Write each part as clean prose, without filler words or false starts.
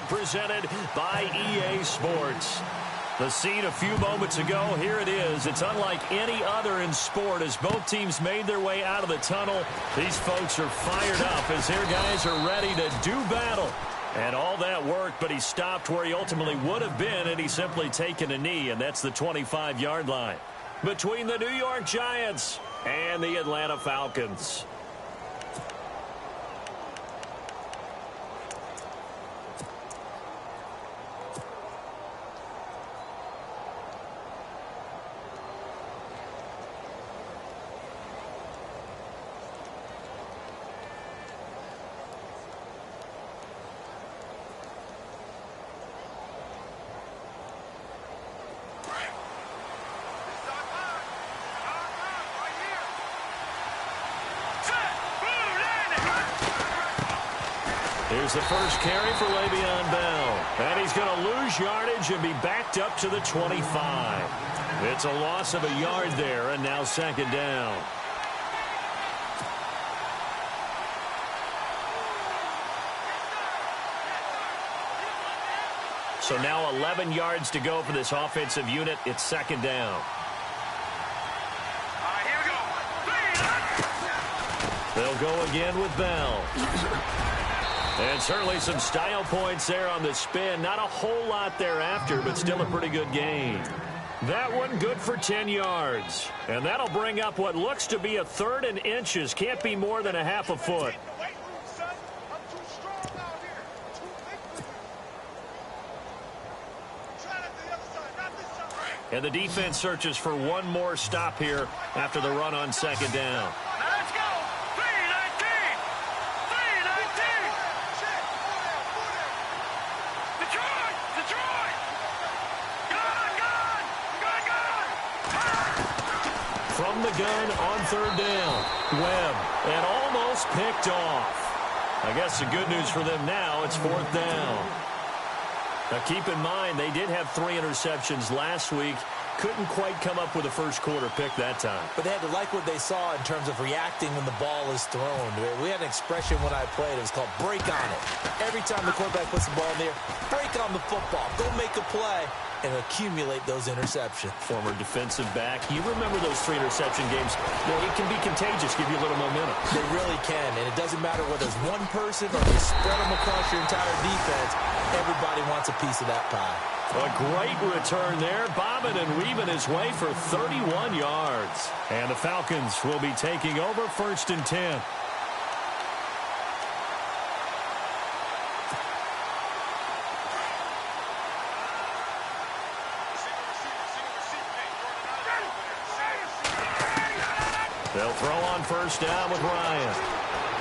presented by EA Sports. The scene a few moments ago, here it is. It's unlike any other in sport as both teams made their way out of the tunnel. These folks are fired up as their guys are ready to do battle. And all that worked, but he stopped where he ultimately would have been had he simply taken a knee, and that's the 25-yard line. Between the New York Giants and the Atlanta Falcons. Here's the first carry for Le'Veon Bell. And he's going to lose yardage and be backed up to the 25. It's a loss of a yard there, and now second down. So now 11 yards to go for this offensive unit. It's second down. They'll go again with Bell. And certainly some style points there on the spin. Not a whole lot thereafter, but still a pretty good gain. That one good for 10 yards. And that'll bring up what looks to be a third and inches. Can't be more than a half a foot. And the defense searches for one more stop here after the run on second down. From the gun on third down. Webb, and almost picked off. I guess the good news for them now, it's fourth down. Now keep in mind, they did have 3 interceptions last week. Couldn't quite come up with a first quarter pick that time. But they had to like what they saw in terms of reacting when the ball is thrown. We had an expression when I played. It was called break on it. Every time the quarterback puts the ball in there, break on the football. Go make a play and accumulate those interceptions. Former defensive back. You remember those 3 interception games. You know, it can be contagious, give you a little momentum. They really can, and it doesn't matter whether it's one person or you spread them across your entire defense. Everybody wants a piece of that pie. A great return there, bobbing and weaving his way for 31 yards. And the Falcons will be taking over first and 10. They'll throw on first down with Ryan.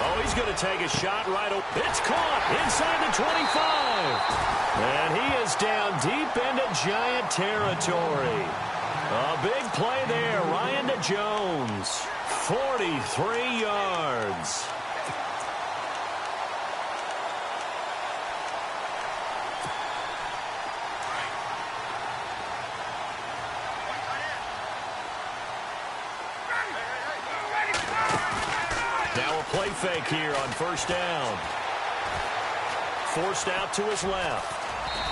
Oh, he's going to take a shot right over. It's caught inside the 25. And he is down deep into Giant territory. A big play there. Ryan to Jones. 43 yards. Now a play fake here on first down. Forced out to his left.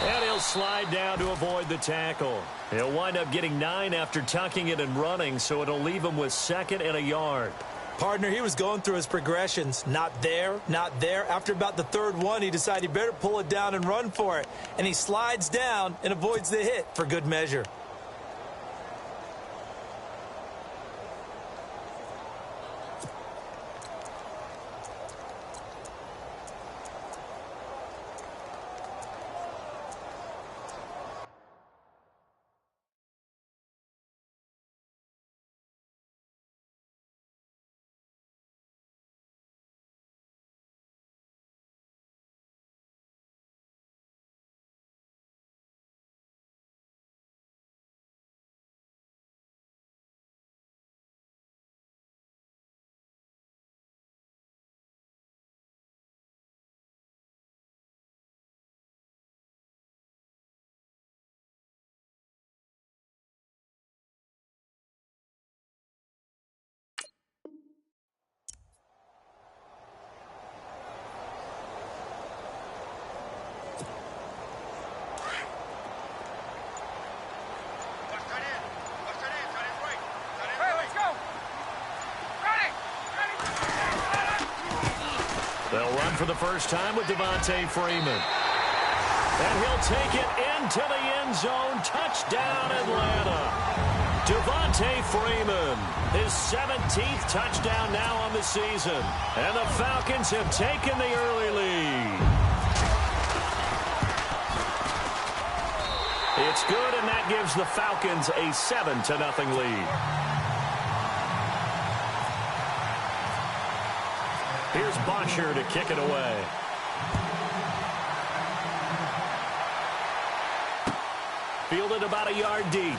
And he'll slide down to avoid the tackle. He'll wind up getting 9 after tucking it and running, so it'll leave him with second and a yard. Partner, he was going through his progressions. Not there, not there. After about the third one, he decided he better pull it down and run for it. And he slides down and avoids the hit for good measure. for the first time with Devontae Freeman. And he'll take it into the end zone. Touchdown, Atlanta. Devontae Freeman, his 17th touchdown now on the season. And the Falcons have taken the early lead. It's good, and that gives the Falcons a 7-0 lead. Here's Bosher to kick it away. Fielded about a yard deep.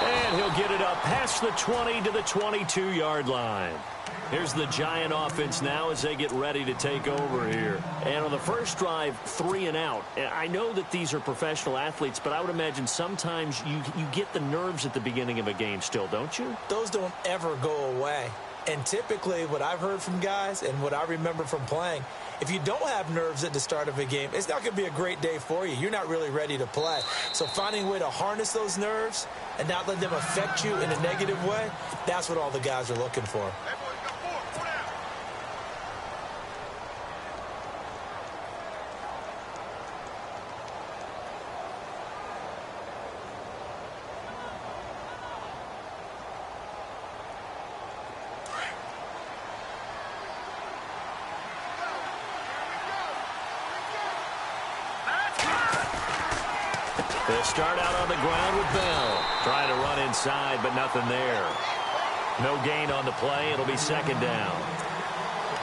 And he'll get it up past the 20 to the 22-yard line. Here's the Giant offense now as they get ready to take over here. And on the first drive, 3 and out. I know that these are professional athletes, but I would imagine sometimes you get the nerves at the beginning of a game still, don't you? Those don't ever go away. And typically what I've heard from guys and what I remember from playing, if you don't have nerves at the start of a game, it's not going to be a great day for you. You're not really ready to play. So finding a way to harness those nerves and not let them affect you in a negative way, that's what all the guys are looking for. They'll start out on the ground with Bell. Trying to run inside, but nothing there. No gain on the play. It'll be second down.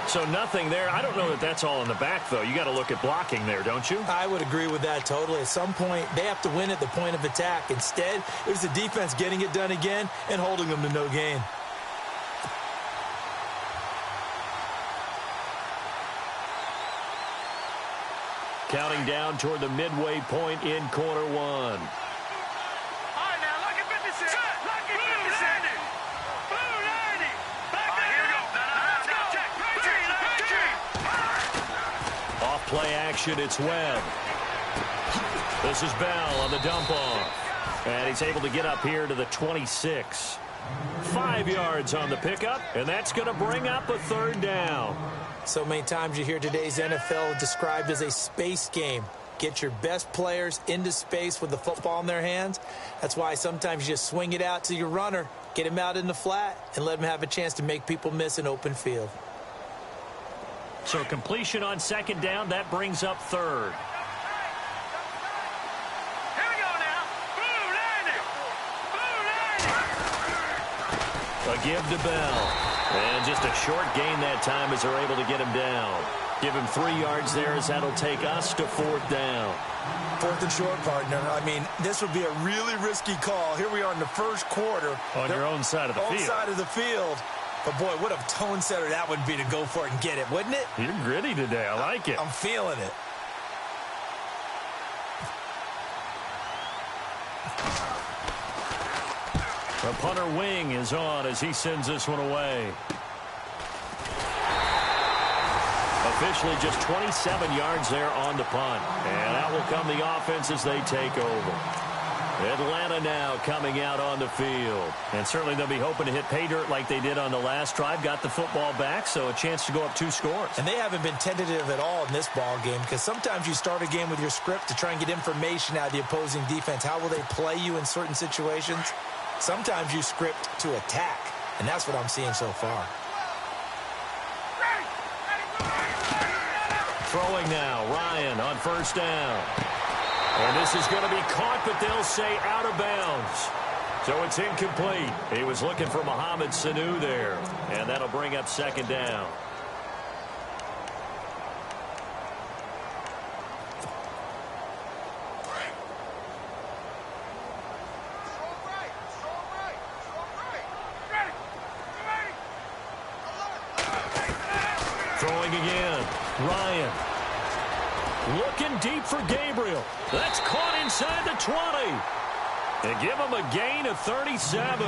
So nothing there. I don't know that that's all in the back, though. You got to look at blocking there, don't you? I would agree with that totally. At some point, they have to win at the point of attack. Instead, it was the defense getting it done again and holding them to no gain. Counting down toward the midway point in quarter one. Off play action, it's Webb. This is Bell on the dump off. And he's able to get up here to the 26. 5 yards on the pickup, and that's going to bring up a third down. So many times you hear today's NFL described as a space game. Get your best players into space with the football in their hands. That's why sometimes you just swing it out to your runner, get him out in the flat, and let him have a chance to make people miss an open field. So completion on second down, that brings up third. Here we go now. A give to Bell. And just a short gain that time as they're able to get him down. Give him 3 yards there as that'll take us to fourth down. Fourth and short, partner. I mean, this would be a really risky call. Here we are in the first quarter. On your own side of the field. Own side of the field. But, boy, what a tone setter that would be to go for it and get it, wouldn't it? You're gritty today. I like it. I'm feeling it. The punter wing is on as he sends this one away. Officially just 27 yards there on the punt. And out will come the offense as they take over. Atlanta now coming out on the field. And certainly they'll be hoping to hit pay dirt like they did on the last drive. Got the football back, so a chance to go up 2 scores. And they haven't been tentative at all in this ball game because sometimes you start a game with your script to try and get information out of the opposing defense. How will they play you in certain situations? Sometimes you script to attack, and that's what I'm seeing so far. Throwing now, Ryan on first down. And this is going to be caught, but they'll say out of bounds. So it's incomplete. He was looking for Mohamed Sanu there, and that'll bring up second down. Throwing again. Ryan. Looking deep for Gabriel. That's caught inside the 20. And give him a gain of 37.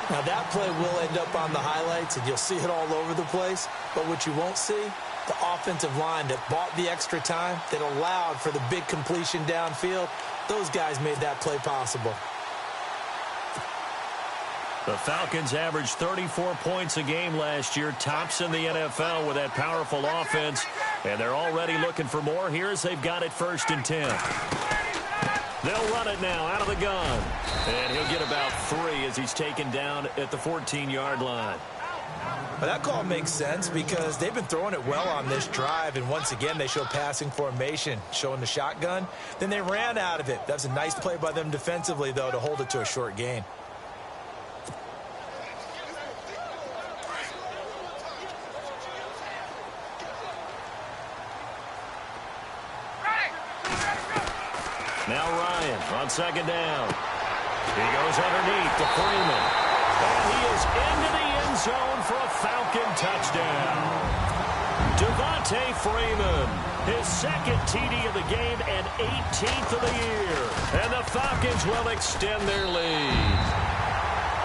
Now that play will end up on the highlights, and you'll see it all over the place. But what you won't see, the offensive line that bought the extra time, that allowed for the big completion downfield, those guys made that play possible. The Falcons averaged 34 points a game last year, tops in the NFL with that powerful offense, and they're already looking for more here as they've got it 1st and 10. They'll run it now out of the gun, and he'll get about 3 as he's taken down at the 14-yard line. Well, that call makes sense because they've been throwing it well on this drive, and once again they show passing formation, showing the shotgun. Then they ran out of it. That's a nice play by them defensively, though, to hold it to a short gain. Now Ryan on 2nd down. He goes underneath to Freeman. And he is into the end zone for a Falcon touchdown. Devontae Freeman, his 2nd TD of the game and 18th of the year. And the Falcons will extend their lead.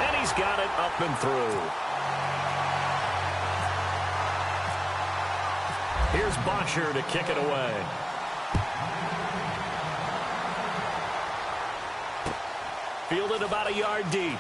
And he's got it up and through. Here's Bosher to kick it away. Fielded about a yard deep.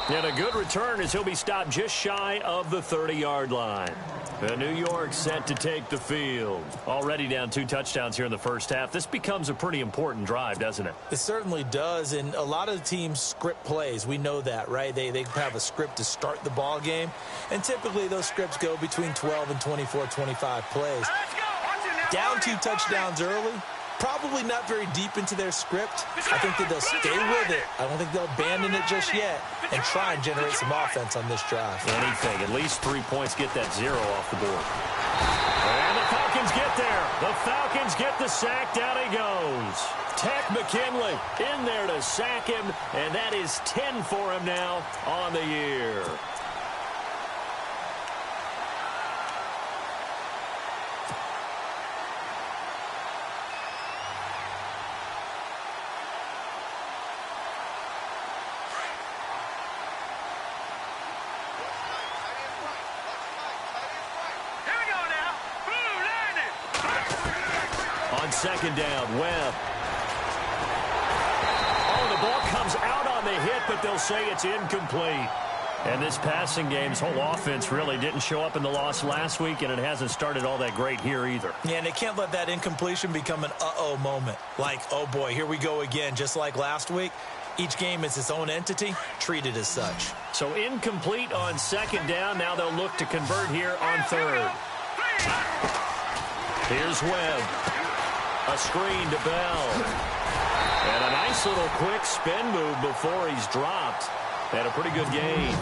And a good return as he'll be stopped just shy of the 30-yard line. And New York set to take the field. Already down 2 touchdowns here in the first half. This becomes a pretty important drive, doesn't it? It certainly does, and a lot of the teams script plays. We know that, right? They have a script to start the ball game, and typically those scripts go between 12 and 24, 25 plays. Down 2 touchdowns early. Probably not very deep into their script. I think that they'll stay with it. I don't think they'll abandon it just yet and try and generate some offense on this drive. Anything. At least 3 points. Get that 0 off the board. And the Falcons get there. The Falcons get the sack. Down he goes. Tech McKinley in there to sack him, and that is 10 for him now on the year. On 2nd down, Webb. Oh, the ball comes out on the hit, but they'll say it's incomplete. And this passing game's whole offense really didn't show up in the loss last week, and it hasn't started all that great here either. Yeah, and they can't let that incompletion become an uh-oh moment. Like, oh boy, here we go again, just like last week. Each game is its own entity, treated as such. So incomplete on 2nd down. Now they'll look to convert here on 3rd. Here's Webb. A screen to Bell. And a nice little quick spin move before he's dropped. And a pretty good gain.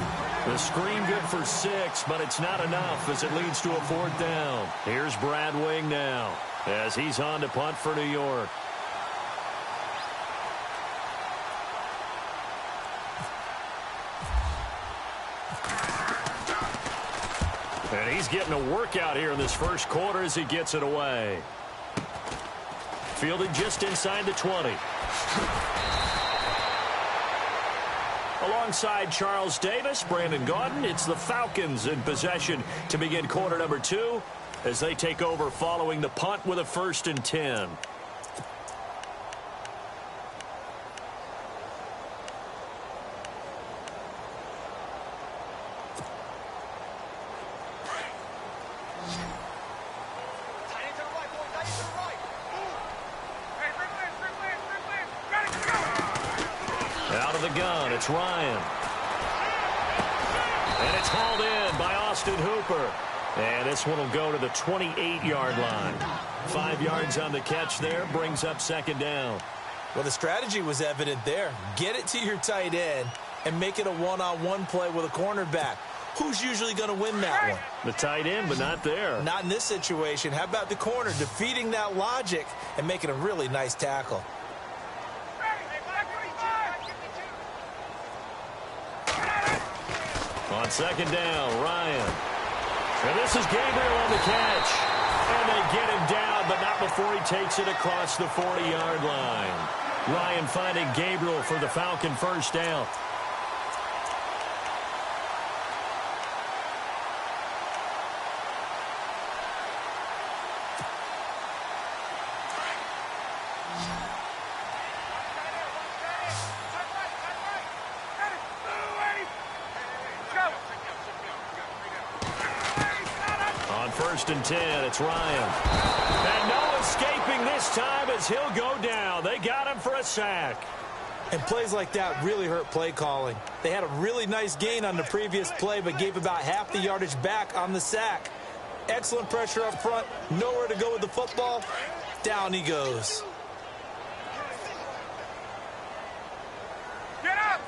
The screen good for 6, but it's not enough as it leads to a 4th down. Here's Brad Wing now as he's on to punt for New York. And he's getting a workout here in this first quarter as he gets it away. Fielded just inside the 20. Alongside Charles Davis, Brandon Gaudin, it's the Falcons in possession to begin quarter number 2 as they take over following the punt with a 1st and 10. Out of the gun, it's Ryan. And it's hauled in by Austin Hooper. And this one will go to the 28-yard line. 5 yards on the catch there, brings up 2nd down. Well, the strategy was evident there. Get it to your tight end and make it a one-on-one play with a cornerback. Who's usually going to win that one? The tight end, but not there. Not in this situation. How about the corner defeating that logic and making a really nice tackle? On 2nd down, Ryan. And this is Gabriel on the catch. And they get him down, but not before he takes it across the 40-yard line. Ryan finding Gabriel for the Falcon 1st down. first and 10. It's Ryan. And no escaping this time as he'll go down. They got him for a sack. And plays like that really hurt play calling. They had a really nice gain on the previous play, but gave about half the yardage back on the sack. Excellent pressure up front. Nowhere to go with the football. Down he goes. Get up!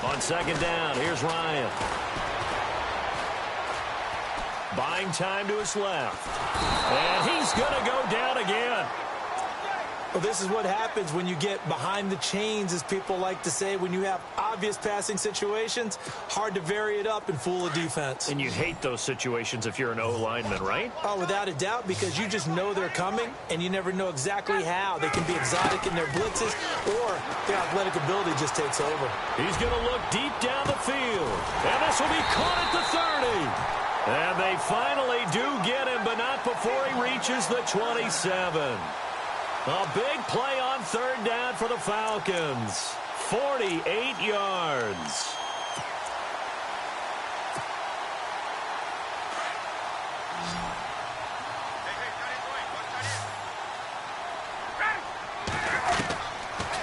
On second down, here's Ryan. Buying time to his left. And he's going to go down again. Well, this is what happens when you get behind the chains, as people like to say, when you have obvious passing situations. Hard to vary it up and fool a defense. And you hate those situations if you're an O-lineman, right? Oh, without a doubt, because you just know they're coming, and you never know exactly how. They can be exotic in their blitzes, or their athletic ability just takes over. He's going to look deep down the field. And this will be caught at the 30. And they finally do get him, but not before he reaches the 27. A big play on third down for the Falcons. 48 yards.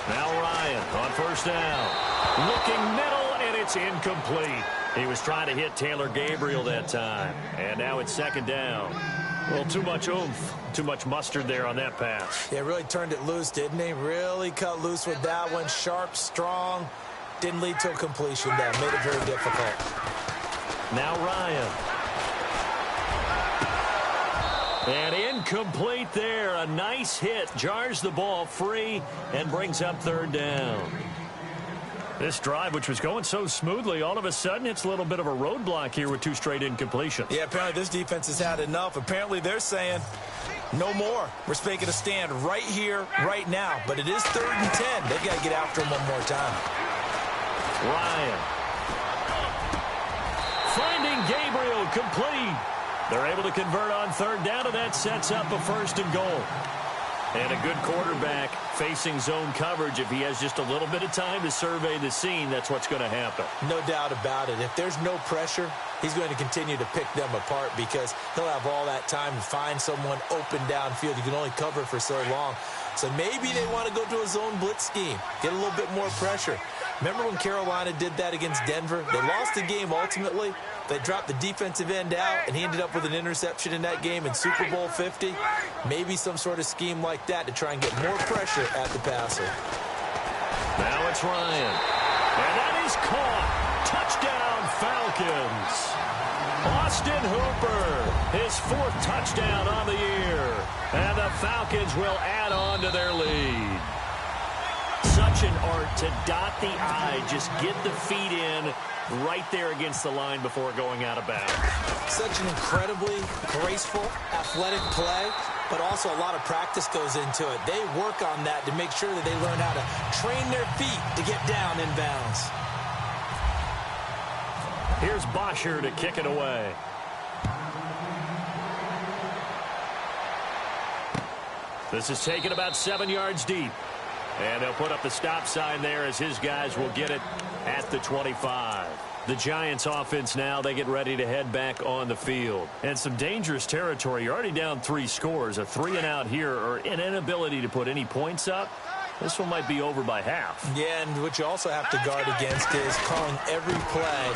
Now Ryan on first down. Looking middle, and it's incomplete. He was trying to hit Taylor Gabriel that time. And now it's second down. Well, too much oomph, too much mustard there on that pass. Yeah, really turned it loose, didn't he? Really cut loose with that one. Sharp, strong. Didn't lead to a completion there. Made it very difficult. Now Ryan. And incomplete there. A nice hit. Jars the ball free and brings up third down. This drive, which was going so smoothly, all of a sudden it's a little bit of a roadblock here with two straight incompletions. Yeah, apparently this defense has had enough. Apparently they're saying no more. We're making a stand right here, right now. But it is 3rd and 10. They've got to get after him one more time. Ryan. Finding Gabriel complete. They're able to convert on third down, and that sets up a 1st and goal. And a good quarterback facing zone coverage. If he has just a little bit of time to survey the scene, that's what's going to happen. No doubt about it. If there's no pressure, he's going to continue to pick them apart because he'll have all that time to find someone open downfield. You can only cover for so long. So maybe they want to go to a zone blitz scheme, get a little bit more pressure. Remember when Carolina did that against Denver? They lost the game ultimately. They dropped the defensive end out, and he ended up with an interception in that game in Super Bowl 50. Maybe some sort of scheme like that to try and get more pressure at the passer. Now it's Ryan. And that is caught. Touchdown, Falcons. Austin Hooper, his 4th touchdown on the year. And the Falcons will add on to their lead. Such an art to dot the I, just get the feet in right there against the line before going out of bounds. Such an incredibly graceful, athletic play, but also a lot of practice goes into it. They work on that to make sure that they learn how to train their feet to get down in bounds. Here's Bosher to kick it away. This is taken about 7 yards deep. And they'll put up the stop sign there as his guys will get it at the 25. The Giants offense now, they get ready to head back on the field. And some dangerous territory. You're already down 3 scores. A 3-and-out here or an inability to put any points up. This one might be over by half. Yeah, and what you also have to guard against is calling every play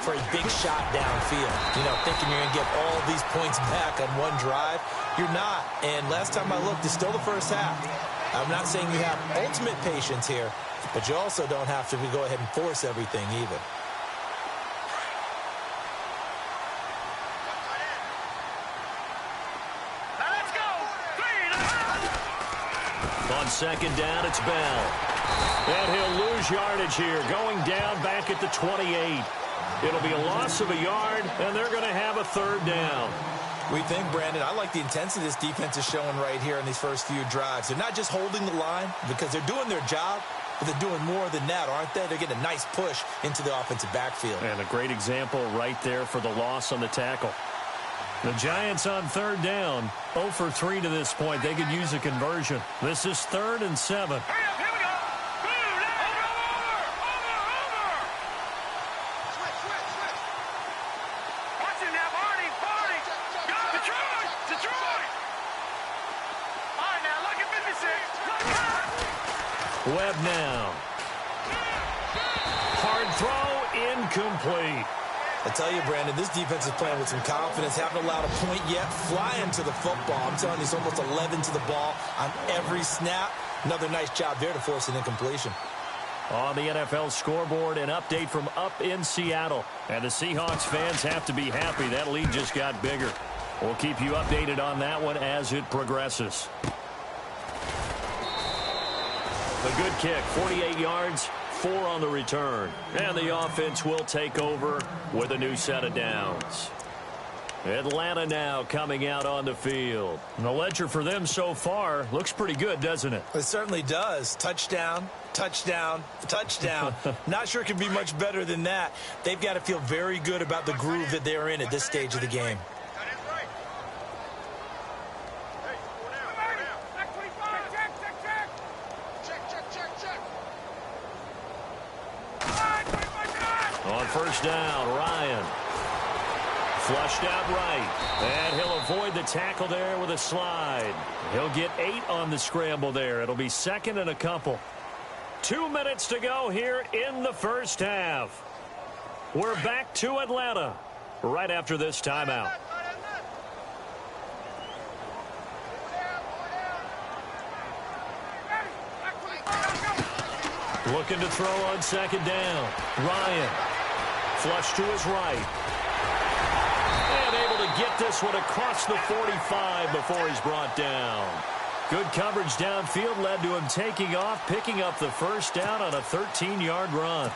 for a big shot downfield. You know, thinking you're going to get all these points back on one drive. You're not. And last time I looked, it's still the first half. I'm not saying you have ultimate patience here, but you also don't have to go ahead and force everything either. Let's go! 3 On second down, it's Bell. And he'll lose yardage here, going down back at the 28. It'll be a loss of a yard, and they're going to have a 3rd down. We think, Brandon, I like the intensity this defense is showing right here in these first few drives. They're not just holding the line because they're doing their job, but they're doing more than that, aren't they? They're getting a nice push into the offensive backfield. And a great example right there for the loss on the tackle. The Giants on 3rd down, 0 for 3 to this point. They could use a conversion. This is 3rd and 7. Here we go! Webb now. Hard throw, incomplete. I tell you, Brandon, this defense is playing with some confidence. Haven't allowed a point yet. Flying to the football. I'm telling you, it's almost 11 to the ball on every snap. Another nice job there to force an incompletion. On the NFL scoreboard, an update from up in Seattle. And the Seahawks fans have to be happy. That lead just got bigger. We'll keep you updated on that one as it progresses. A good kick, 48 yards, 4 on the return. And the offense will take over with a new set of downs. Atlanta now coming out on the field. And the ledger for them so far looks pretty good, doesn't it? It certainly does. Touchdown, touchdown, touchdown. Not sure it can be much better than that. They've got to feel very good about the groove that they're in at this stage of the game. On first down, Ryan. Flushed out right. And he'll avoid the tackle there with a slide. He'll get 8 on the scramble there. It'll be second and a couple. 2 minutes to go here in the first half. We're back to Atlanta right after this timeout. Looking to throw on second down. Ryan. Flush to his right. And able to get this one across the 45 before he's brought down. Good coverage downfield led to him taking off, picking up the first down on a 13-yard run.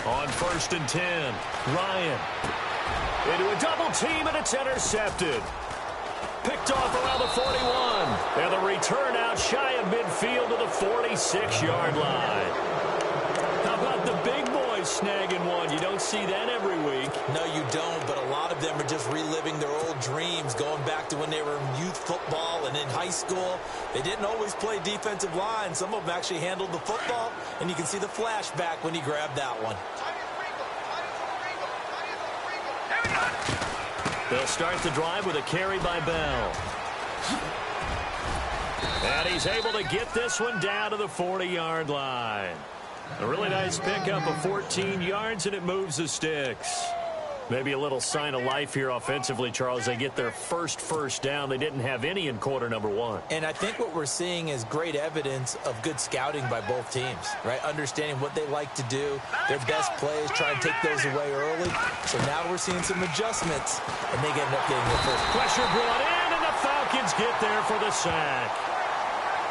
On first and 10, Ryan. Into a double team, and it's intercepted. Picked off around the 41. And the return out shy of midfield to the 46-yard line. How about the big boys snagging one? You don't see that every week. No, you don't, but a lot of them are just reliving their old dreams, going back to when they were in youth football and in high school. They didn't always play defensive line. Some of them actually handled the football, and you can see the flashback when he grabbed that one. They'll start the drive with a carry by Bell. And he's able to get this one down to the 40-yard line. A really nice pickup of 14 yards, and it moves the sticks. Maybe a little sign of life here offensively, Charles. They get their first down. They didn't have any in quarter number 1. And I think what we're seeing is great evidence of good scouting by both teams, right? Understanding what they like to do, their best plays, try and take those away early. So now we're seeing some adjustments, and they end up getting their first. Pressure brought in, and the Falcons get there for the sack.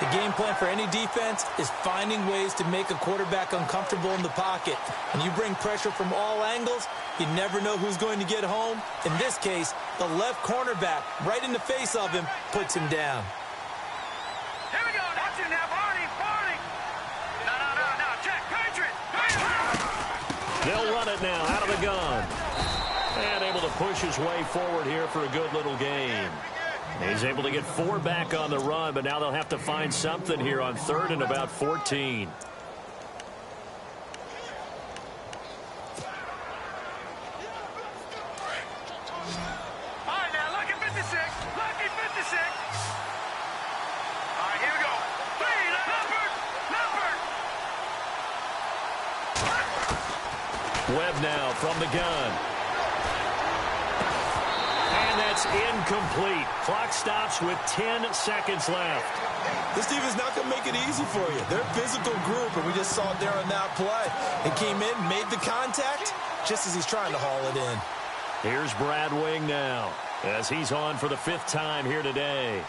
The game plan for any defense is finding ways to make a quarterback uncomfortable in the pocket. When you bring pressure from all angles, you never know who's going to get home. In this case, the left cornerback, right in the face of him, puts him down. Here we go. Watch it now, Barney. No. Check. Patriot. They'll run it now out of the gun. And able to push his way forward here for a good little gain. He's able to get 4 back on the run, but now they'll have to find something here on 3rd and about 14. All right, now, lucky 56. Lucky 56. All right, here we go. 3, Leopard. Webb now from the gun. And that's incomplete. Clock stops with 10 seconds left. This team is not going to make it easy for you. They're a physical group, and we just saw it there on that play. It came in, made the contact, just as he's trying to haul it in. Here's Brad Wing now, as he's on for the 5th time here today.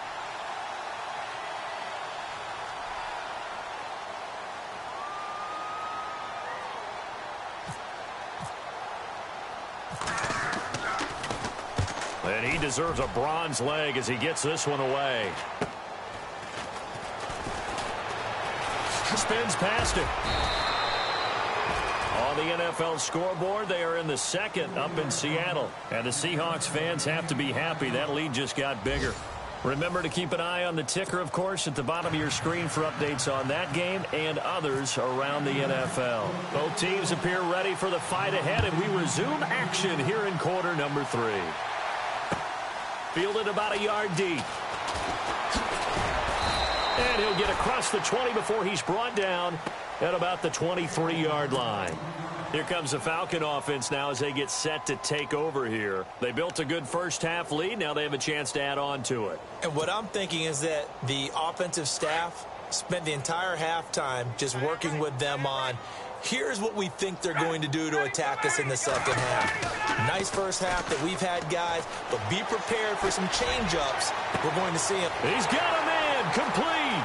And he deserves a bronze leg as he gets this one away. Spins past it. On the NFL scoreboard, they are in the 2nd up in Seattle. And the Seahawks fans have to be happy. That lead just got bigger. Remember to keep an eye on the ticker, of course, at the bottom of your screen for updates on that game and others around the NFL. Both teams appear ready for the fight ahead, and we resume action here in quarter number 3. Fielded about a yard deep. And he'll get across the 20 before he's brought down at about the 23-yard line. Here comes the Falcon offense now as they get set to take over here. They built a good first-half lead. Now they have a chance to add on to it. And what I'm thinking is that the offensive staff spent the entire halftime just working with them on, here's what we think they're going to do to attack us in the second half. Nice first half that we've had, guys, but be prepared for some change-ups. We're going to see him. He's got a man. Complete.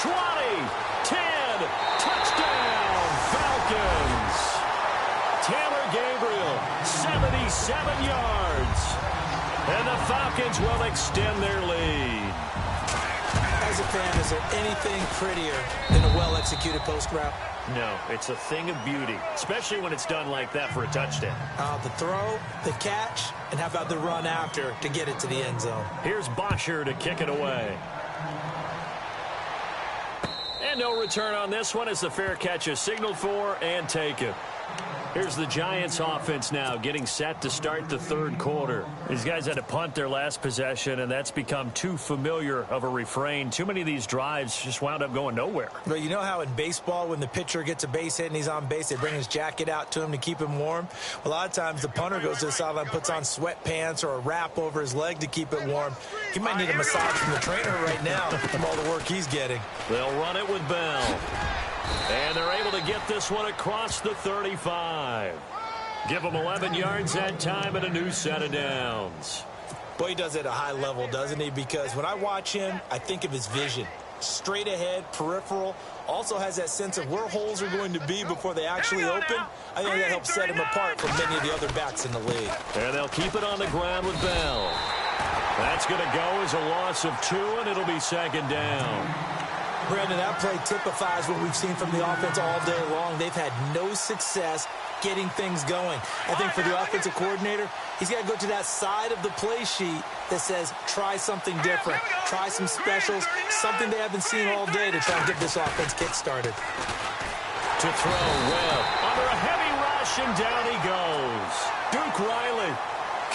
20, 10, touchdown, Falcons. Taylor Gabriel, 77 yards. And the Falcons will extend their lead. As a fan, is there anything prettier than a well-executed post route? No, it's a thing of beauty, especially when it's done like that for a touchdown. The throw, the catch, and how about the run after to get it to the end zone? Here's Bosher to kick it away. And no return on this one as the fair catch is signaled for and taken. Here's the Giants offense now getting set to start the third quarter. These guys had to punt their last possession, and that's become too familiar of a refrain. Too many of these drives just wound up going nowhere. But you know how in baseball when the pitcher gets a base hit and he's on base, they bring his jacket out to him to keep him warm? A lot of times the punter goes to the sideline, puts on sweatpants or a wrap over his leg to keep it warm. He might need a massage from the trainer right now from all the work he's getting. They'll run it with Bell. And they're able to get this one across the 35. Give them 11 yards that time and a new set of downs. Boy, he does it at a high level, doesn't he? Because when I watch him, I think of his vision. Straight ahead, peripheral. Also has that sense of where holes are going to be before they actually open. I think that helps set him apart from many of the other backs in the league. And they'll keep it on the ground with Bell. That's going to go as a loss of 2, and it'll be second down. Brandon, that play typifies what we've seen from the offense all day long. They've had no success getting things going. I think for the offensive coordinator, he's got to go to that side of the play sheet that says try something different, try some specials, something they haven't seen all day to try and get this offense kick-started. To throw, Webb under a heavy rush, and down he goes. Duke Riley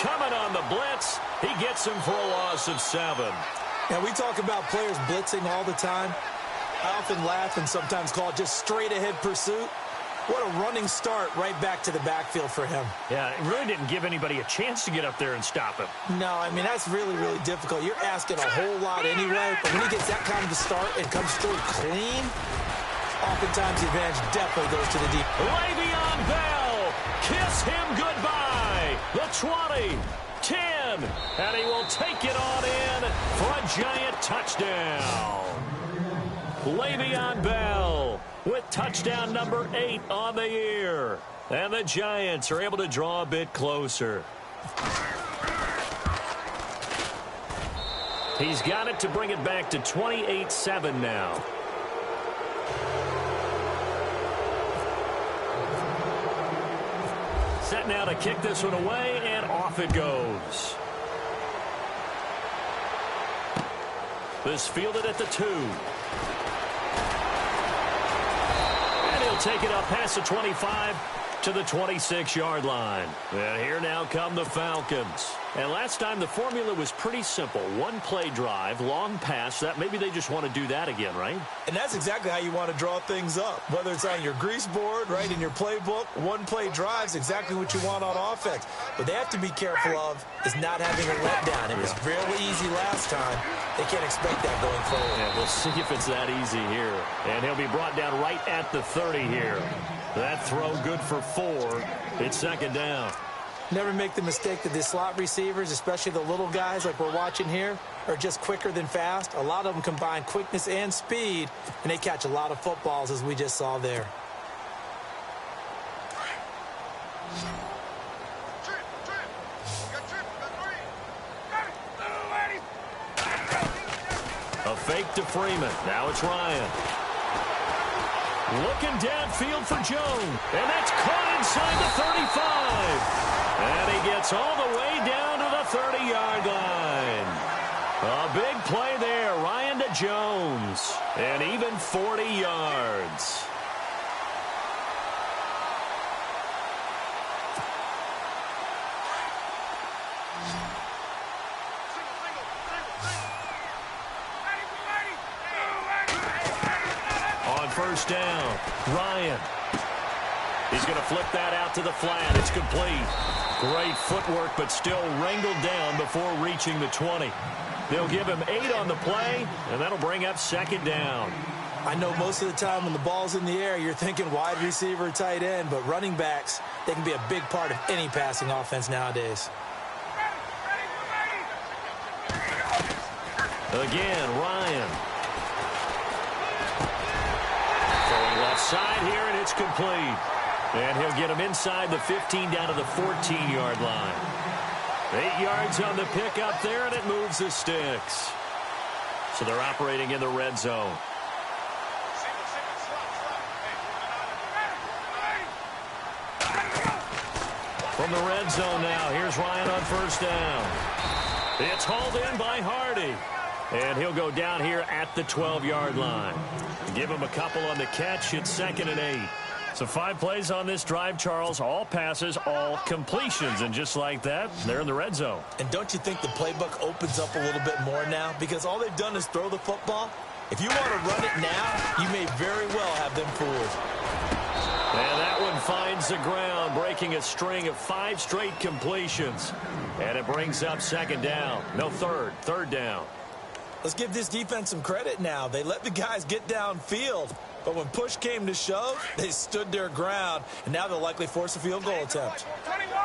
coming on the blitz. He gets him for a loss of 7. Now, we talk about players blitzing all the time. I often laugh and sometimes call it just straight-ahead pursuit. What a running start right back to the backfield for him. Yeah, it really didn't give anybody a chance to get up there and stop him. No, I mean, that's really, really difficult. You're asking a whole lot anyway, but when he gets that kind of a start and comes through clean, oftentimes the advantage definitely goes to the deep. Le'Veon Bell, kiss him goodbye. The 20, 10, and he will take it on in for a giant touchdown. Le'Veon Bell with touchdown number 8 on the year. And the Giants are able to draw a bit closer. He's got it to bring it back to 28-7 now. Set now to kick this one away, and off it goes. This fielded at the 2. And he'll take it up past the 25 to the 26-yard line. And here now come the Falcons. And last time the formula was pretty simple. One play drive, long pass. That maybe they just want to do that again, right? And that's exactly how you want to draw things up. Whether it's on your grease board, right, in your playbook, one play drive is exactly what you want on offense. What they have to be careful of is not having a letdown. It was fairly easy last time. They can't expect that going forward. Yeah, we'll see if it's that easy here. And he'll be brought down right at the 30 here. That throw good for 4. It's second down. Never make the mistake that the slot receivers, especially the little guys like we're watching here, are just quicker than fast. A lot of them combine quickness and speed, and they catch a lot of footballs, as we just saw there. A fake to Freeman. Now it's Ryan. Looking downfield for Jones. And that's caught inside the 35. And he gets all the way down to the 30-yard line. A big play there. Ryan to Jones. And even 40 yards. On first down, Ryan. He's going to flip that out to the flat. It's complete. Great footwork, but still wrangled down before reaching the 20. They'll give him 8 on the play, and that'll bring up second down. I know most of the time when the ball's in the air, you're thinking wide receiver, tight end, but running backs, they can be a big part of any passing offense nowadays. Again, Ryan. Throwing left side here, and it's complete. And he'll get him inside the 15 down to the 14-yard line. 8 yards on the pickup there, and it moves the sticks. So they're operating in the red zone. From the red zone now, here's Ryan on first down. It's hauled in by Hardy. And he'll go down here at the 12-yard line. Give him a couple on the catch. It's 2nd and 8. So 5 plays on this drive, Charles. All passes, all completions. And just like that, they're in the red zone. And don't you think the playbook opens up a little bit more now? Because all they've done is throw the football. If you want to run it now, you may very well have them fooled. And that one finds the ground, breaking a string of 5 straight completions. And it brings up second down. No, third down. Let's give this defense some credit now. They let the guys get downfield. But when push came to shove, they stood their ground. And now they'll likely force a field goal attempt. 21.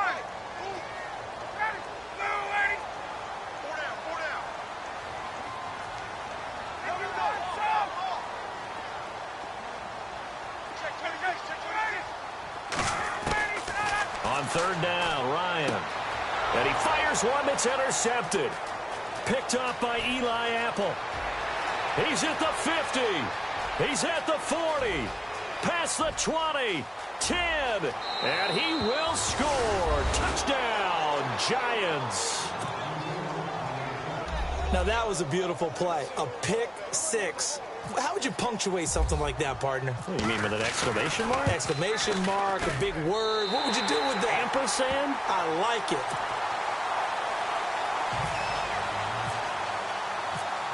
On third down, Ryan. And he fires one that's intercepted. Picked up by Eli Apple. He's at the 50. He's at the 40. Past the 20. 10. And he will score. Touchdown, Giants. Now that was a beautiful play. A pick six. How would you punctuate something like that, partner? You mean with an exclamation mark? Exclamation mark, a big word. What would you do with that? Ampersand? I like it.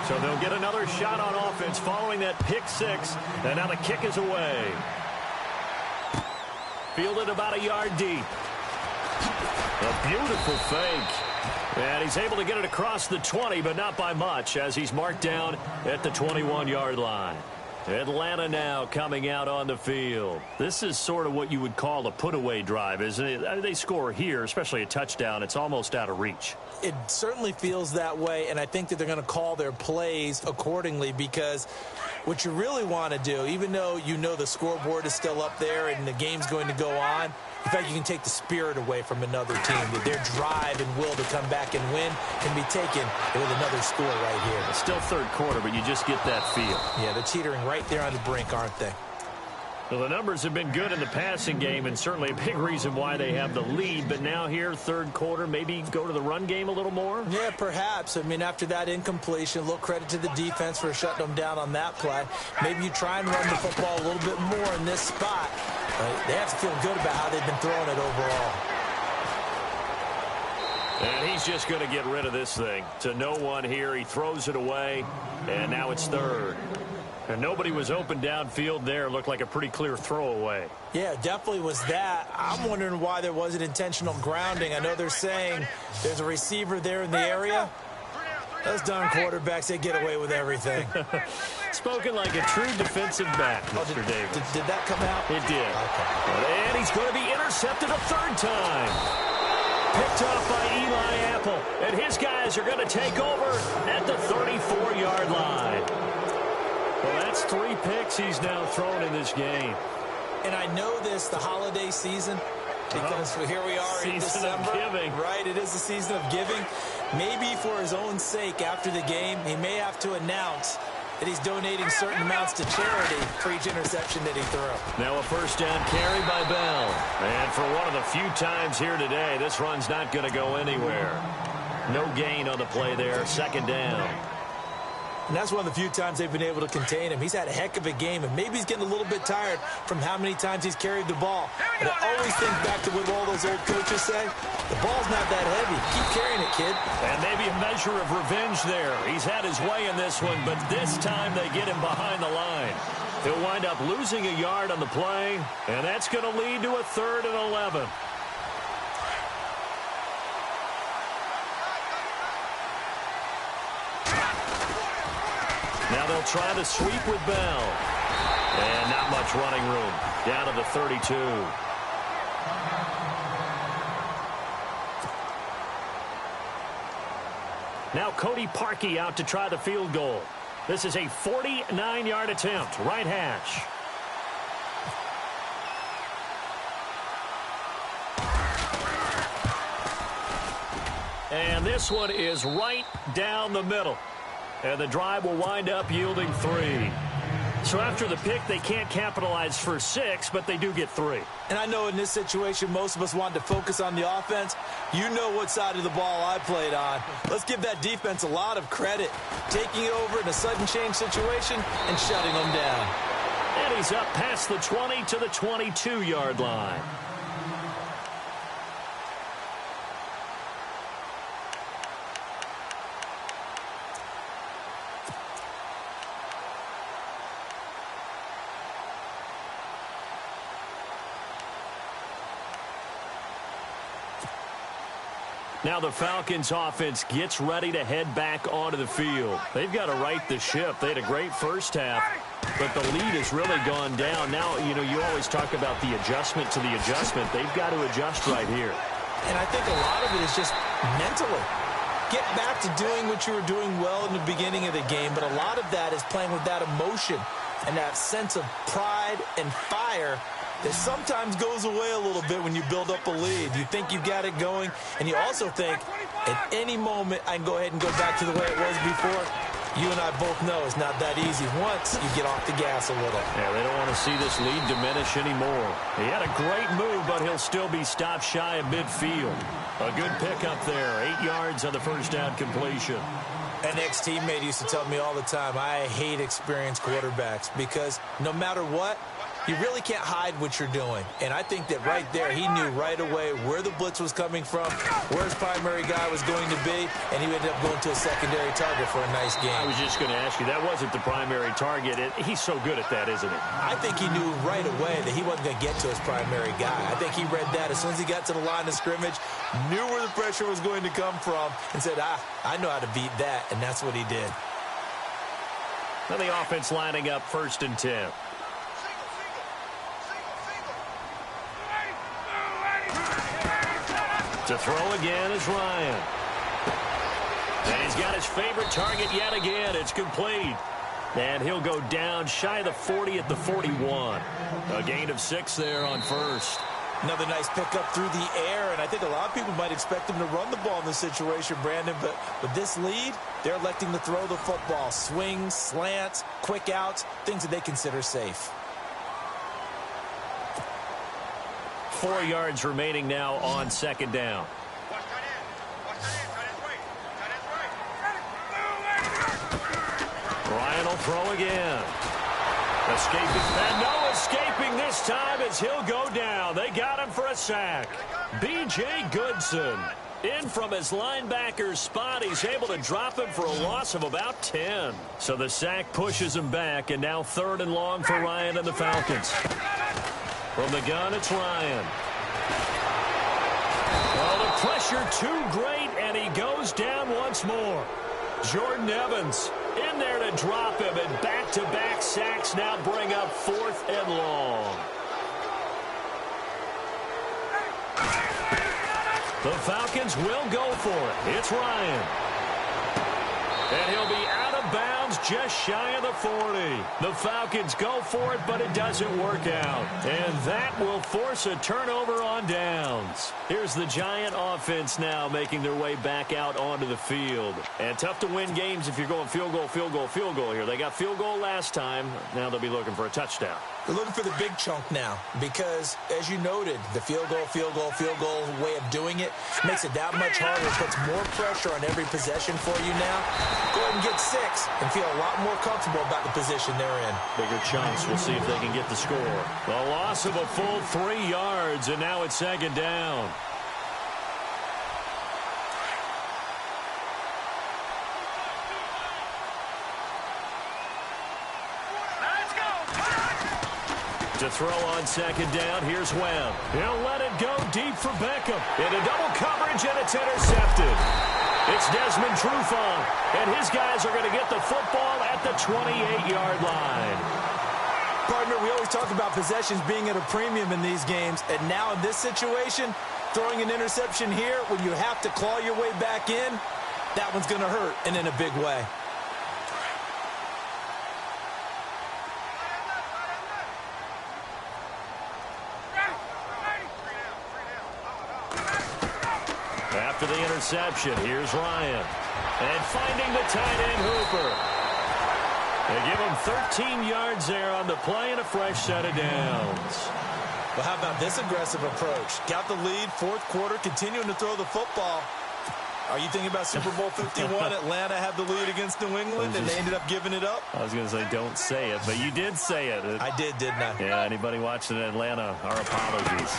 So they'll get another shot on offense following that pick six. And now the kick is away. Fielded about a yard deep. A beautiful fake. And he's able to get it across the 20, but not by much, as he's marked down at the 21-yard line. Atlanta now coming out on the field. This is sort of what you would call a put-away drive, isn't it? I mean, they score here, especially a touchdown. It's almost out of reach. It certainly feels that way, and I think that they're going to call their plays accordingly, because what you really want to do, even though you know the scoreboard is still up there and the game's going to go on, in fact, you can take the spirit away from another team. That their drive and will to come back and win can be taken with another score right here. It's still third quarter, but you just get that feel. Yeah, they're teetering right there on the brink, aren't they? Well, the numbers have been good in the passing game, and certainly a big reason why they have the lead. But now here, third quarter, maybe go to the run game a little more? Yeah, perhaps. I mean, after that incompletion, a little credit to the defense for shutting them down on that play. Maybe you try and run the football a little bit more in this spot. But they have to feel good about how they've been throwing it overall. And he's just going to get rid of this thing. To no one here. He throws it away, and now it's third. And nobody was open downfield there. Looked like a pretty clear throwaway. Yeah, definitely was that. I'm wondering why there wasn't intentional grounding. I know they're saying there's a receiver there in the area. Those darn quarterbacks, they get away with everything. Spoken like a true defensive back, Mr. Davis. Did that come out? It did. Okay. And he's going to be intercepted a third time. Picked off by Eli Apple. And his guys are going to take over at the 34-yard line. Well, that's 3 picks he's now thrown in this game. And I know this, the holiday season, because here we are in December. Season of giving. Right, it is the season of giving. Maybe for his own sake after the game, he may have to announce that he's donating certain amounts to charity for each interception that he threw. Now a first down carry by Bell. And for one of the few times here today, this run's not going to go anywhere. No gain on the play there. Second down. And that's one of the few times they've been able to contain him. He's had a heck of a game, and maybe he's getting a little bit tired from how many times he's carried the ball. But I always think back to what all those old coaches say. The ball's not that heavy. Keep carrying it, kid. And maybe a measure of revenge there. He's had his way in this one, but this time they get him behind the line. He'll wind up losing a yard on the play, and that's going to lead to a 3rd and 11. Now they'll try the sweep with Bell. And not much running room. Down to the 32. Now Cody Parkey out to try the field goal. This is a 49-yard attempt. Right hash. And this one is right down the middle. And the drive will wind up yielding 3. So after the pick, they can't capitalize for 6, but they do get 3. And I know in this situation, most of us wanted to focus on the offense. You know what side of the ball I played on. Let's give that defense a lot of credit. Taking over in a sudden change situation and shutting them down. And he's up past the 20 to the 22-yard line. Now the Falcons offense gets ready to head back onto the field. They've got to right the ship. They had a great first half, but the lead has really gone down. Now, you know, you always talk about the adjustment to the adjustment. They've got to adjust right here. And I think a lot of it is just mentally. Get back to doing what you were doing well in the beginning of the game, but a lot of that is playing with that emotion and that sense of pride and fire that sometimes goes away a little bit when you build up a lead. You think you've got it going, and you also think at any moment I can go ahead and go back to the way it was before. You and I both know it's not that easy once you get off the gas a little. Yeah, they don't want to see this lead diminish anymore. He had a great move, but he'll still be stopped shy of midfield. A good pickup there. 8 yards on the first down completion. An ex-teammate used to tell me all the time, I hate experienced quarterbacks because no matter what, you really can't hide what you're doing. And I think that right there, he knew right away where the blitz was coming from, where his primary guy was going to be, and he ended up going to a secondary target for a nice game. I was just going to ask you, that wasn't the primary target. He's so good at that, isn't he? I think he knew right away that he wasn't going to get to his primary guy. I think he read that as soon as he got to the line of scrimmage, knew where the pressure was going to come from, and said, I know how to beat that, and that's what he did. Now the offense lining up 1st and 10. To throw again is Ryan. And he's got his favorite target yet again. It's complete. And he'll go down shy of the 40 at the 41. A gain of 6 there on first. Another nice pickup through the air, and I think a lot of people might expect him to run the ball in this situation, Brandon, but with this lead, they're electing to throw the football. Swings, slants, quick outs, things that they consider safe. 4 yards remaining now on 2nd down. Ryan will throw again. Escaping, and no escaping this time as he'll go down. They got him for a sack. B.J. Goodson in from his linebacker's spot. He's able to drop him for a loss of about 10. So the sack pushes him back, and now 3rd and long for Ryan and the Falcons. From the gun, it's Ryan. Well, the pressure too great, and he goes down once more. Jordan Evans in there to drop him, and back-to-back sacks now bring up 4th and long. The Falcons will go for it. It's Ryan. And he'll be out of bounds Jones just shy of the 40. The Falcons go for it, but it doesn't work out. And that will force a turnover on downs. Here's the Giant offense now making their way back out onto the field. And tough to win games if you're going field goal, field goal, field goal here. They got field goal last time. Now they'll be looking for a touchdown. They're looking for the big chunk now because, as you noted, the field goal way of doing it makes it that much harder. It puts more pressure on every possession for you now. Go ahead and get 6 and feel a lot more comfortable about the position they're in. Bigger chunks. We'll see if they can get the score. The loss of a full 3 yards, and now it's second down. To throw on second down, here's Webb. He'll let it go deep for Beckham. Into double coverage, and it's intercepted. It's Desmond Trufant, and his guys are going to get the football at the 28-yard line. Partner, we always talk about possessions being at a premium in these games, and now in this situation, throwing an interception here when you have to claw your way back in, that one's going to hurt, and in a big way. After the interception, here's Ryan. And finding the tight end, Hooper. They give him 13 yards there on the play and a fresh set of downs. Well, how about this aggressive approach? Got the lead, fourth quarter, continuing to throw the football. Are you thinking about Super Bowl 51? Atlanta had the lead against New England, and they ended up giving it up? I was going to say, don't say it, but you did say it. I did, didn't I? Yeah, anybody watching Atlanta, our apologies.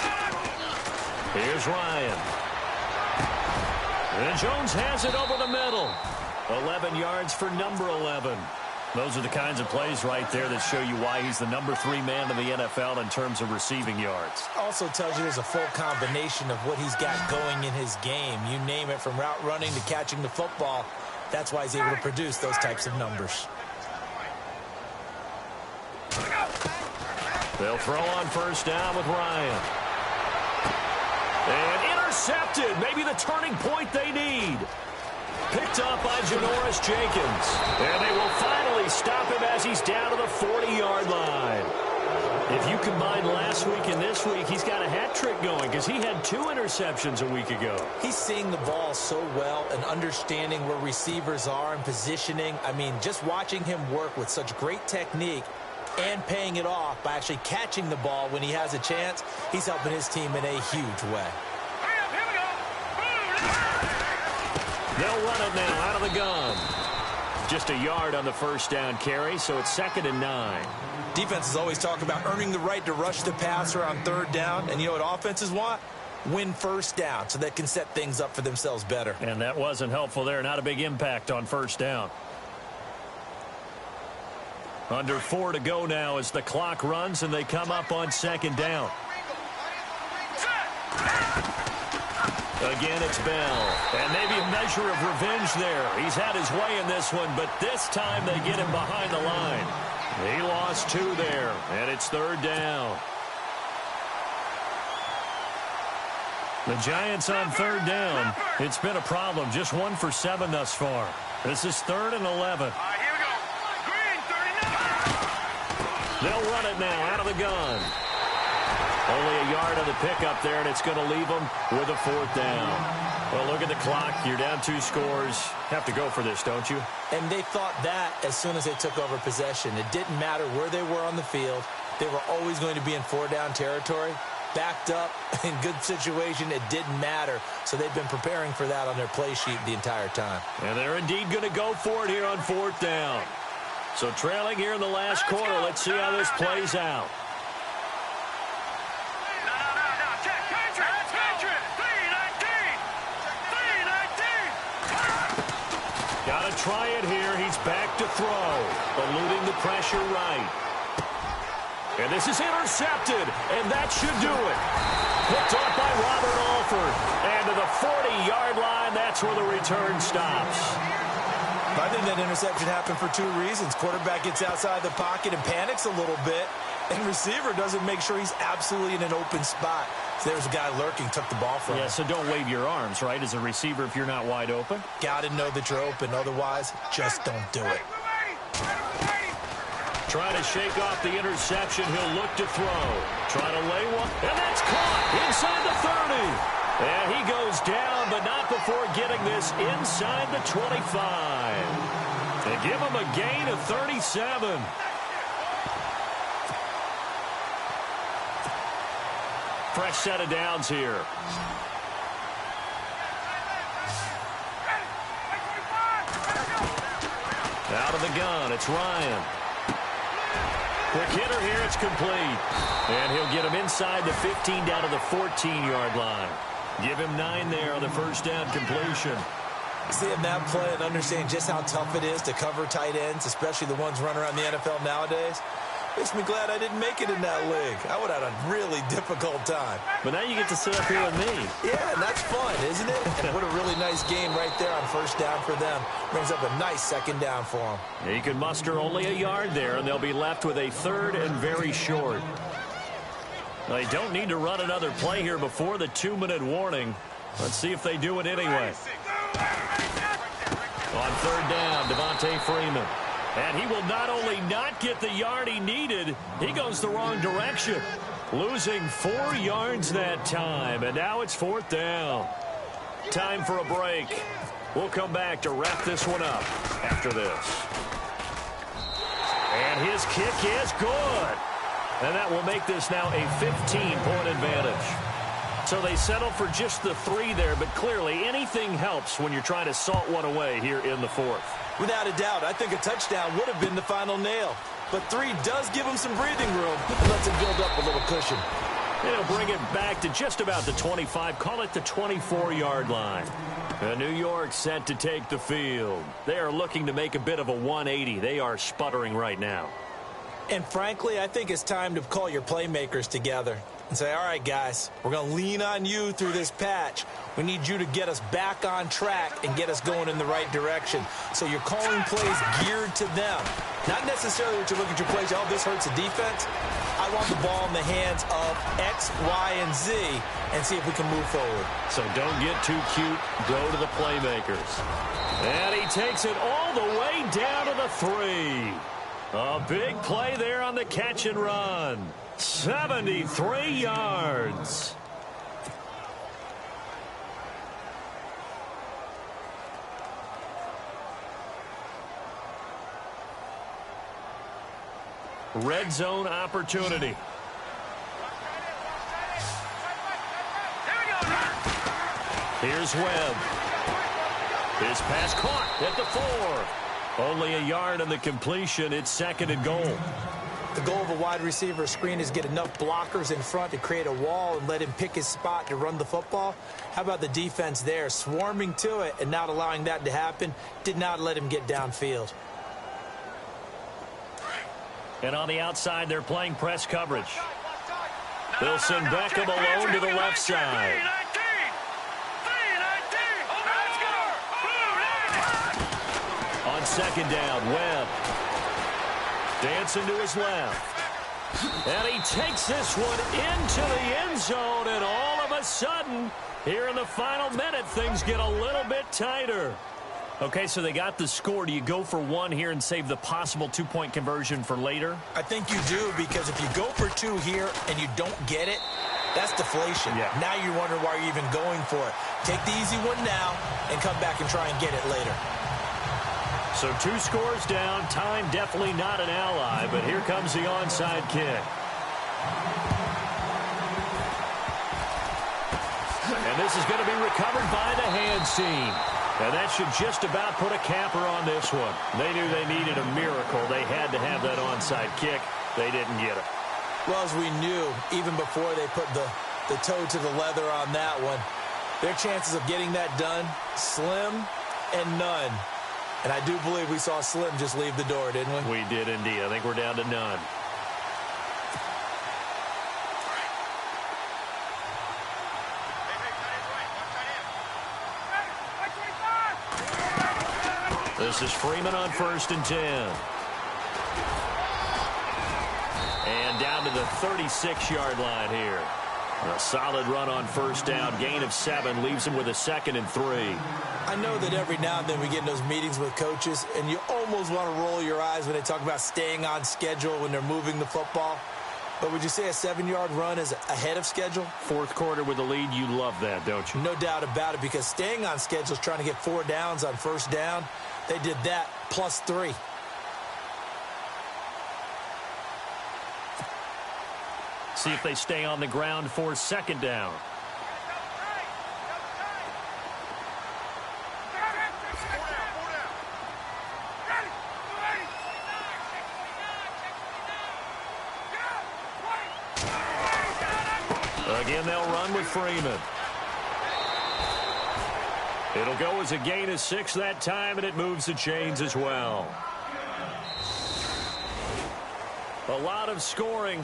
Here's Ryan. And Jones has it over the middle. 11 yards for number 11. Those are the kinds of plays right there that show you why he's the number 3 man in the NFL in terms of receiving yards. Also tells you there's a full combination of what he's got going in his game. You name it, from route running to catching the football. That's why he's able to produce those types of numbers. They'll throw on first down with Ryan. And intercepted. Maybe the turning point they need. Picked up by Janoris Jenkins. And they will finally stop him as he's down to the 40-yard line. If you combine last week and this week, he's got a hat trick going because he had 2 interceptions a week ago. He's seeing the ball so well and understanding where receivers are and positioning. I mean, just watching him work with such great technique and paying it off by actually catching the ball when he has a chance, he's helping his team in a huge way. They'll run it now out of the gun. Just a yard on the first down carry, so it's 2nd and 9. Defenses always talk about earning the right to rush the passer on 3rd down, and you know what offenses want? Win first down so they can set things up for themselves better. And that wasn't helpful there. Not a big impact on first down. Under 4 to go now as the clock runs, and they come up on 2nd down. Again, it's Bell. And maybe a measure of revenge there. He's had his way in this one, but this time they get him behind the line. He lost 2 there, and it's 3rd down. The Giants on 3rd down. It's been a problem. Just 1 for 7 thus far. This is 3rd and 11. Here we go. Green, 39. They'll run it now out of the gun. Only a yard on the pickup there, and it's going to leave them with a 4th down. Well, look at the clock. You're down 2 scores. Have to go for this, don't you? And they thought that as soon as they took over possession. It didn't matter where they were on the field. They were always going to be in 4-down territory. Backed up, in good situation, it didn't matter. So they've been preparing for that on their play sheet the entire time. And they're indeed going to go for it here on 4th down. So trailing here in the last quarter. Let's see how this plays out. Got to try it here. He's back to throw. Eluding the pressure right. And this is intercepted. And that should do it. Picked off by Robert Alford. And to the 40-yard line, that's where the return stops. I think that interception happened for 2 reasons. Quarterback gets outside the pocket and panics a little bit. And receiver doesn't make sure he's absolutely in an open spot. So there's a guy lurking, took the ball from him. Yeah, so don't wave your arms, right, as a receiver if you're not wide open. Got to know that you're open. Otherwise, just don't do it. Trying to shake off the interception. He'll look to throw. Trying to lay one. And that's caught inside the 30. And he goes down, but not before getting this inside the 25. They give him a gain of 37. Fresh set of downs here. Out of the gun, it's Ryan. Quick hitter here, it's complete. And he'll get him inside the 15 down to the 14-yard line. Give him 9 there on the first down completion. Seeing that play and understanding just how tough it is to cover tight ends, especially the ones running around the NFL nowadays, makes me glad I didn't make it in that league. I would have had a really difficult time. But now you get to sit up here with me. Yeah, and that's fun, isn't it? And what a really nice game right there on first down for them. Brings up a nice second down for them. He can muster only a yard there, and they'll be left with a third and very short. They don't need to run another play here before the 2-minute warning. Let's see if they do it anyway. On third down, Devontae Freeman. And he will not only not get the yard he needed, he goes the wrong direction. Losing 4 yards that time, and now it's fourth down. Time for a break. We'll come back to wrap this one up after this. And his kick is good. And that will make this now a 15-point advantage. So they settle for just the 3 there, but clearly anything helps when you're trying to salt one away here in the fourth. Without a doubt, I think a touchdown would have been the final nail. But 3 does give him some breathing room and lets him build up a little cushion. It'll bring it back to just about the 25, call it the 24-yard line. New York set to take the field. They are looking to make a bit of a 180. They are sputtering right now. And frankly, I think it's time to call your playmakers together and say, all right, guys, we're going to lean on you through this patch. We need you to get us back on track and get us going in the right direction. So you're calling plays geared to them. Not necessarily that you look at your plays, oh, this hurts the defense. I want the ball in the hands of X, Y, and Z and see if we can move forward. So don't get too cute. Go to the playmakers. And he takes it all the way down to the 3. A big play there on the catch and run. 73 yards. Red zone opportunity. Here's Webb. His pass caught at the 4. Only a yard on the completion. It's second and goal. The goal of a wide receiver screen is get enough blockers in front to create a wall and let him pick his spot to run the football. How about the defense there, swarming to it and not allowing that to happen? Did not let him get downfield. And on the outside, they're playing press coverage. They'll send Beckham alone to the left side. On second down, Webb. Dancing to his left. And he takes this one into the end zone, and all of a sudden, here in the final minute, things get a little bit tighter. Okay, so they got the score. Do you go for 1 here and save the possible 2-point conversion for later? I think you do, because if you go for 2 here and you don't get it, that's deflation. Yeah. Now you wonder why you're even going for it. Take the easy one now and come back and try and get it later. So 2 scores down. Time definitely not an ally, but here comes the onside kick. And this is going to be recovered by the hands team. And that should just about put a capper on this one. They knew they needed a miracle. They had to have that onside kick. They didn't get it. Well, as we knew, even before they put the toe to the leather on that one, their chances of getting that done, slim and none. And I do believe we saw Slim just leave the door, didn't we? We did indeed. I think we're down to none. This is Freeman on 1st and 10. And down to the 36-yard line here. A solid run on first down. Gain of 7 leaves him with a 2nd and 3. I know that every now and then we get in those meetings with coaches, and you almost want to roll your eyes when they talk about staying on schedule when they're moving the football. But would you say a 7-yard run is ahead of schedule? Fourth quarter with the lead, you love that, don't you? No doubt about it, because staying on schedule is trying to get 4 downs on first down. They did that plus 3. See if they stay on the ground for 2nd down. Again, they'll run with Freeman. It'll go as a gain of 6 that time, and it moves the chains as well. A lot of scoring.